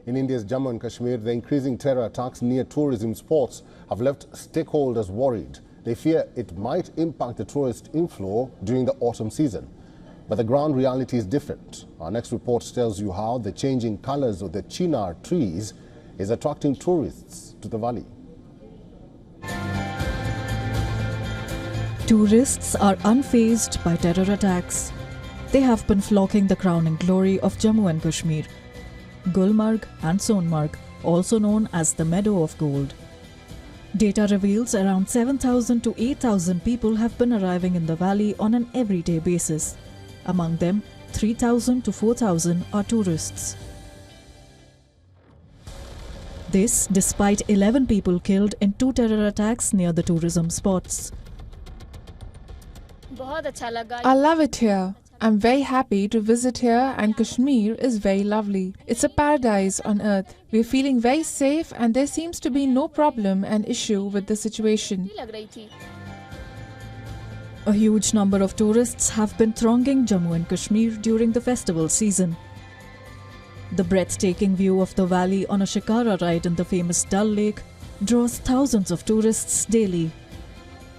In India's Jammu and Kashmir, the increasing terror attacks near tourism spots have left stakeholders worried. They fear it might impact the tourist inflow during the autumn season. But the ground reality is different. Our next report tells you how the changing colors of the chinar trees is attracting tourists to the valley. Tourists are unfazed by terror attacks. They have been flocking the crowning glory of Jammu and Kashmir, Gulmarg and Sonmarg, also known as the Meadow of Gold. Data reveals around 7,000 to 8,000 people have been arriving in the valley on an everyday basis. Among them, 3,000 to 4,000 are tourists. This despite 11 people killed in 2 terror attacks near the tourism spots. I love it here. I'm very happy to visit here and Kashmir is very lovely. It's a paradise on earth. We're feeling very safe and there seems to be no problem and issue with the situation. A huge number of tourists have been thronging Jammu and Kashmir during the festival season. The breathtaking view of the valley on a shikara ride in the famous Dal Lake draws thousands of tourists daily.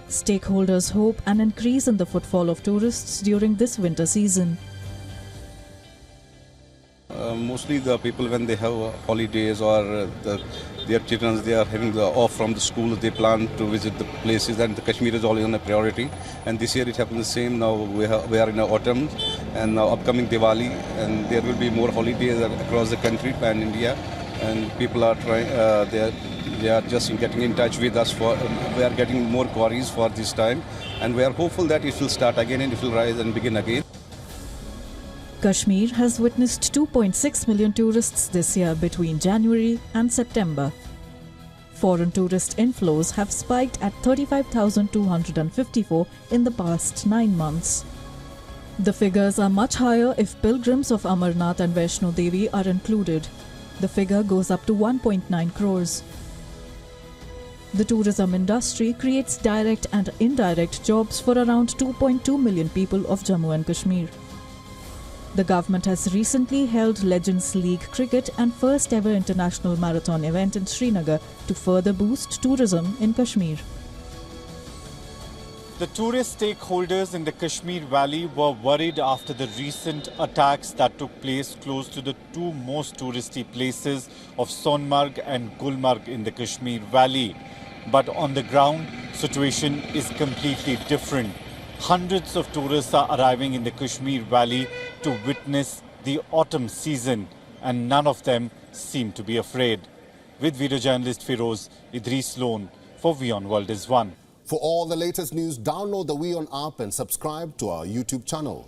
Stakeholders hope an increase in the footfall of tourists during this winter season. Mostly the people, when they have holidays or their children, they are having the off from the school, they plan to visit the places, and the Kashmir is always on a priority. And this year it happened the same. Now we are in the autumn and now upcoming Diwali, and there will be more holidays across the country and India, and people are trying. They are just getting in touch with us. We are getting more queries for this time, and we are hopeful that it will start again and it will rise and begin again. Kashmir has witnessed 2.6 million tourists this year between January and September. Foreign tourist inflows have spiked at 35,254 in the past 9 months. The figures are much higher if pilgrims of Amarnath and Vaishno Devi are included. The figure goes up to 1.9 crores. The tourism industry creates direct and indirect jobs for around 2.2 million people of Jammu and Kashmir. The government has recently held Legends League cricket and first ever international marathon event in Srinagar to further boost tourism in Kashmir. The tourist stakeholders in the Kashmir Valley were worried after the recent attacks that took place close to the 2 most touristy places of Sonmarg and Gulmarg in the Kashmir Valley. But on the ground, situation is completely different. Hundreds of tourists are arriving in the Kashmir Valley to witness the autumn season, and none of them seem to be afraid. With video journalist Firoz Idris Lone for WION World is One. For all the latest news, download the WION app and subscribe to our YouTube channel.